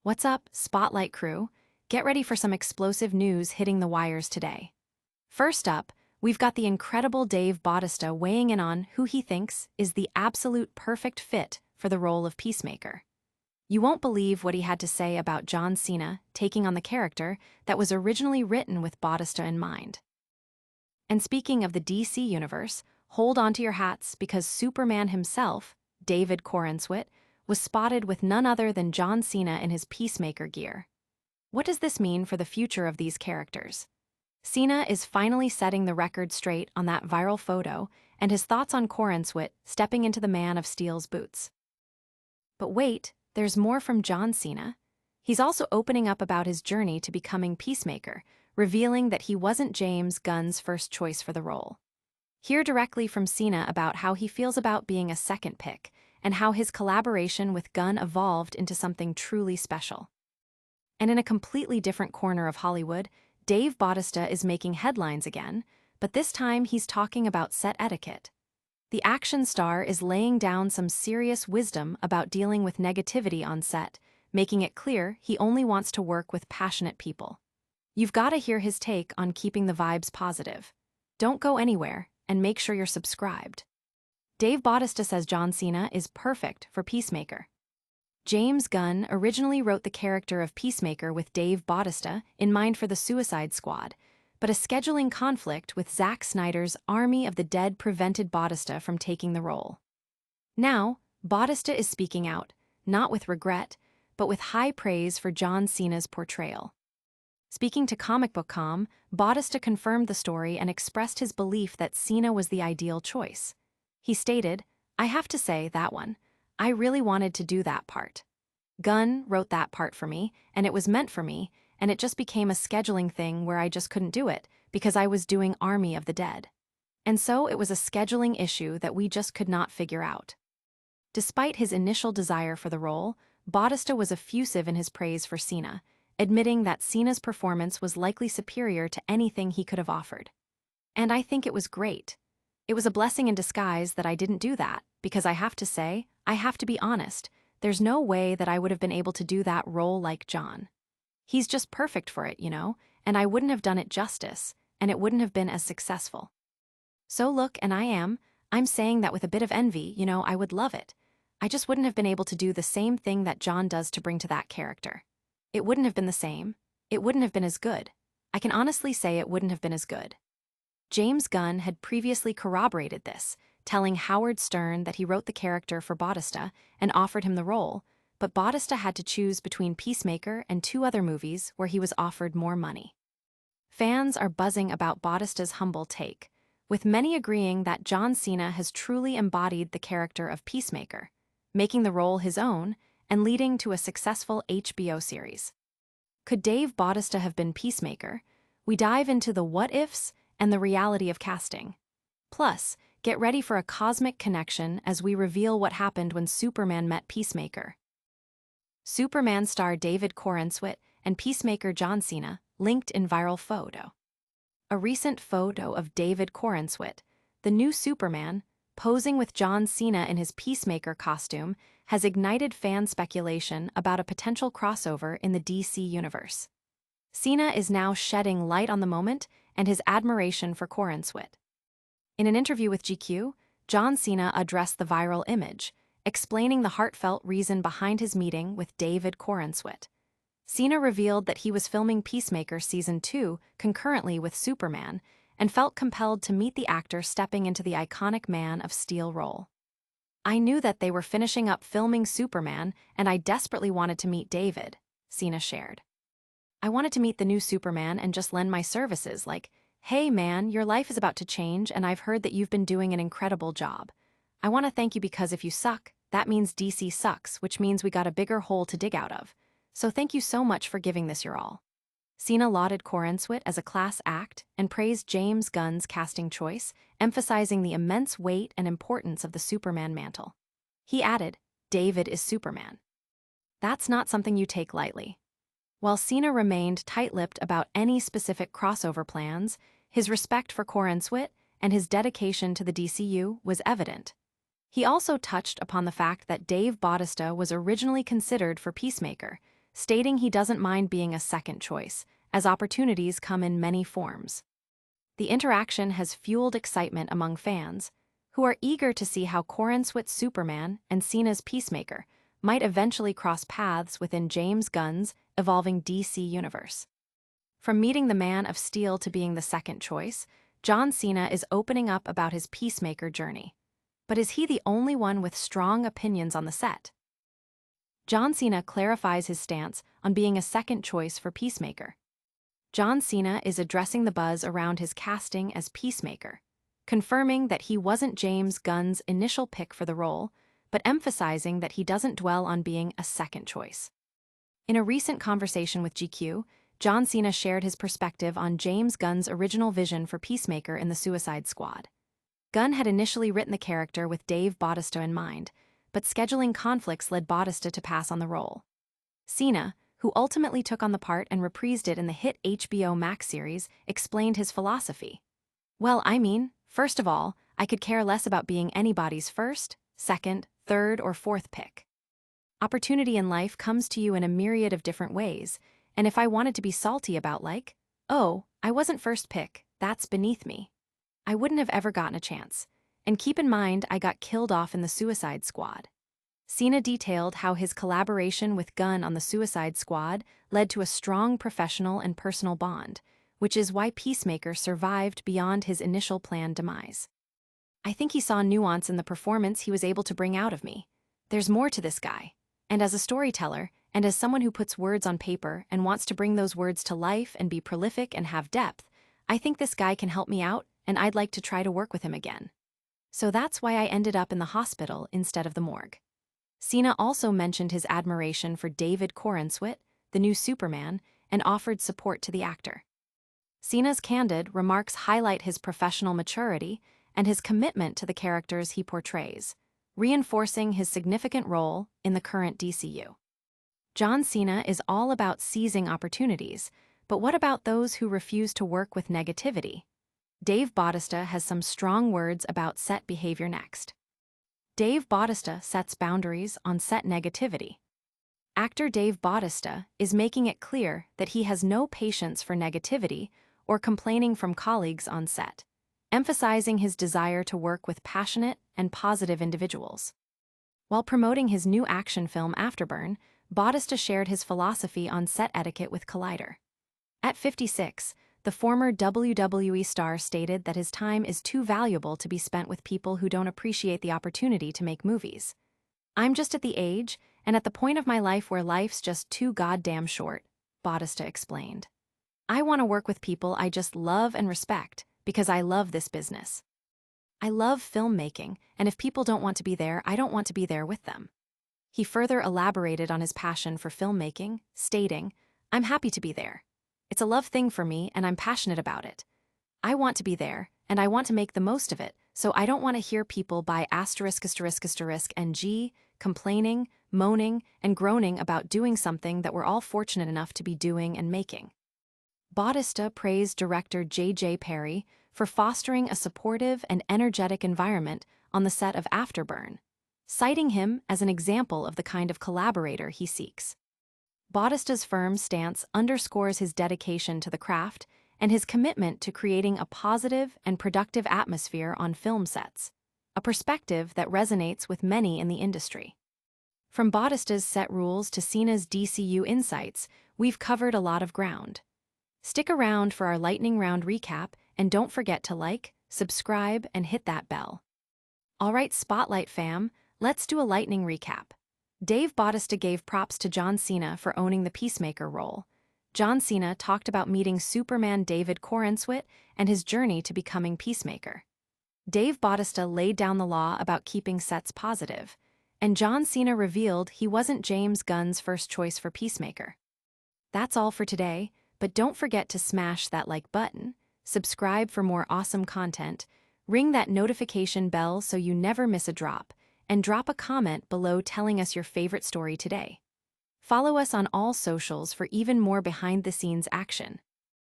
What's up, Spotlight crew? Get ready for some explosive news hitting the wires today. First up, we've got the incredible Dave Bautista weighing in on who he thinks is the absolute perfect fit for the role of Peacemaker. You won't believe what he had to say about John Cena taking on the character that was originally written with Bautista in mind. And speaking of the DC universe, hold on to your hats because Superman himself, David Corenswet, was spotted with none other than John Cena in his Peacemaker gear. What does this mean for the future of these characters? Cena is finally setting the record straight on that viral photo and his thoughts on Corenswet stepping into the Man of Steel's boots. But wait, there's more from John Cena. He's also opening up about his journey to becoming Peacemaker, revealing that he wasn't James Gunn's first choice for the role. Hear directly from Cena about how he feels about being a second pick and how his collaboration with Gunn evolved into something truly special. And in a completely different corner of Hollywood, Dave Bautista is making headlines again, but this time he's talking about set etiquette. The action star is laying down some serious wisdom about dealing with negativity on set, making it clear he only wants to work with passionate people. You've got to hear his take on keeping the vibes positive. Don't go anywhere, and make sure you're subscribed. Dave Bautista says John Cena is perfect for Peacemaker. James Gunn originally wrote the character of Peacemaker with Dave Bautista in mind for the Suicide Squad, but a scheduling conflict with Zack Snyder's Army of the Dead prevented Bautista from taking the role. Now, Bautista is speaking out, not with regret, but with high praise for John Cena's portrayal. Speaking to Comic Book.com, Bautista confirmed the story and expressed his belief that Cena was the ideal choice. He stated, "I have to say, that one. I really wanted to do that part. Gunn wrote that part for me, and it was meant for me, and it just became a scheduling thing where I just couldn't do it because I was doing Army of the Dead. And so it was a scheduling issue that we just could not figure out." Despite his initial desire for the role, Bautista was effusive in his praise for Cena, admitting that Cena's performance was likely superior to anything he could have offered. "And I think it was great. It was a blessing in disguise that I didn't do that, because I have to say, I have to be honest, there's no way that I would have been able to do that role like John. He's just perfect for it, and I wouldn't have done it justice, and it wouldn't have been as successful. So look, and I'm saying that with a bit of envy, I would love it. I just wouldn't have been able to do the same thing that John does to bring to that character. It wouldn't have been the same. It wouldn't have been as good. I can honestly say it wouldn't have been as good." James Gunn had previously corroborated this, telling Howard Stern that he wrote the character for Bautista and offered him the role, but Bautista had to choose between Peacemaker and two other movies where he was offered more money. Fans are buzzing about Bautista's humble take, with many agreeing that John Cena has truly embodied the character of Peacemaker, making the role his own and leading to a successful HBO series. Could Dave Bautista have been Peacemaker? We dive into the what-ifs and the reality of casting. Plus, get ready for a cosmic connection as we reveal what happened when Superman met Peacemaker. Superman star David Corenswet and Peacemaker John Cena linked in viral photo. A recent photo of David Corenswet, the new Superman, posing with John Cena in his Peacemaker costume has ignited fan speculation about a potential crossover in the DC universe. Cena is now shedding light on the moment and his admiration for Corenswet. In an interview with GQ, John Cena addressed the viral image, explaining the heartfelt reason behind his meeting with David Corenswet. Cena revealed that he was filming Peacemaker Season 2 concurrently with Superman and felt compelled to meet the actor stepping into the iconic Man of Steel role. "I knew that they were finishing up filming Superman and I desperately wanted to meet David," Cena shared. "I wanted to meet the new Superman and just lend my services like, hey man, your life is about to change and I've heard that you've been doing an incredible job. I want to thank you because if you suck, that means DC sucks, which means we got a bigger hole to dig out of. So thank you so much for giving this your all." Cena lauded Corenswet as a class act and praised James Gunn's casting choice, emphasizing the immense weight and importance of the Superman mantle. He added, "David is Superman. That's not something you take lightly." While Cena remained tight-lipped about any specific crossover plans, his respect for Corenswet and his dedication to the DCU was evident. He also touched upon the fact that Dave Bautista was originally considered for Peacemaker, stating he doesn't mind being a second choice, as opportunities come in many forms. The interaction has fueled excitement among fans, who are eager to see how Corenswet's Superman and Cena's Peacemaker might eventually cross paths within James Gunn's evolving DC universe. From meeting the Man of Steel to being the second choice, John Cena is opening up about his Peacemaker journey. But is he the only one with strong opinions on the set? John Cena clarifies his stance on being a second choice for Peacemaker. John Cena is addressing the buzz around his casting as Peacemaker, confirming that he wasn't James Gunn's initial pick for the role, but emphasizing that he doesn't dwell on being a second choice. In a recent conversation with GQ, John Cena shared his perspective on James Gunn's original vision for Peacemaker in the Suicide Squad. Gunn had initially written the character with Dave Bautista in mind, but scheduling conflicts led Bautista to pass on the role. Cena, who ultimately took on the part and reprised it in the hit HBO Max series, explained his philosophy. "Well, first of all, I could care less about being anybody's first, second, third, or fourth pick. Opportunity in life comes to you in a myriad of different ways, and if I wanted to be salty about oh, I wasn't first pick, that's beneath me, I wouldn't have ever gotten a chance. And keep in mind I got killed off in the Suicide Squad." Cena detailed how his collaboration with Gunn on the Suicide Squad led to a strong professional and personal bond, which is why Peacemaker survived beyond his initial planned demise. "I think he saw nuance in the performance he was able to bring out of me. There's more to this guy. And as a storyteller, and as someone who puts words on paper and wants to bring those words to life and be prolific and have depth, I think this guy can help me out, and I'd like to try to work with him again. So that's why I ended up in the hospital instead of the morgue." Cena also mentioned his admiration for David Corenswet, the new Superman, and offered support to the actor. Cena's candid remarks highlight his professional maturity and his commitment to the characters he portrays, reinforcing his significant role in the current DCU. John Cena is all about seizing opportunities, but what about those who refuse to work with negativity? Dave Bautista has some strong words about set behavior next. Dave Bautista sets boundaries on set negativity. Actor Dave Bautista is making it clear that he has no patience for negativity or complaining from colleagues on set, emphasizing his desire to work with passionate and positive individuals. While promoting his new action film Afterburn, Bautista shared his philosophy on set etiquette with Collider. At 56, the former WWE star stated that his time is too valuable to be spent with people who don't appreciate the opportunity to make movies. "I'm just at the age and at the point of my life where life's just too goddamn short," Bautista explained. "I want to work with people I just love and respect because I love this business. I love filmmaking, and if people don't want to be there, I don't want to be there with them." He further elaborated on his passion for filmmaking, stating, "I'm happy to be there. It's a love thing for me, and I'm passionate about it. I want to be there, and I want to make the most of it, so I don't want to hear people by ********NG complaining, moaning, and groaning about doing something that we're all fortunate enough to be doing and making." Bautista praised director J.J. Perry for fostering a supportive and energetic environment on the set of Afterburn, citing him as an example of the kind of collaborator he seeks. Bautista's firm stance underscores his dedication to the craft and his commitment to creating a positive and productive atmosphere on film sets, a perspective that resonates with many in the industry. From Bautista's set rules to Cena's DCU insights, we've covered a lot of ground. Stick around for our lightning round recap, and don't forget to like, subscribe, and hit that bell. All right, Spotlight fam, let's do a lightning recap. Dave Bautista gave props to John Cena for owning the Peacemaker role. John Cena talked about meeting Superman David Corenswet and his journey to becoming Peacemaker. Dave Bautista laid down the law about keeping sets positive, and John Cena revealed he wasn't James Gunn's first choice for Peacemaker. That's all for today, but don't forget to smash that like button, subscribe for more awesome content, ring that notification bell so you never miss a drop, and drop a comment below telling us your favorite story today. Follow us on all socials for even more behind-the-scenes action.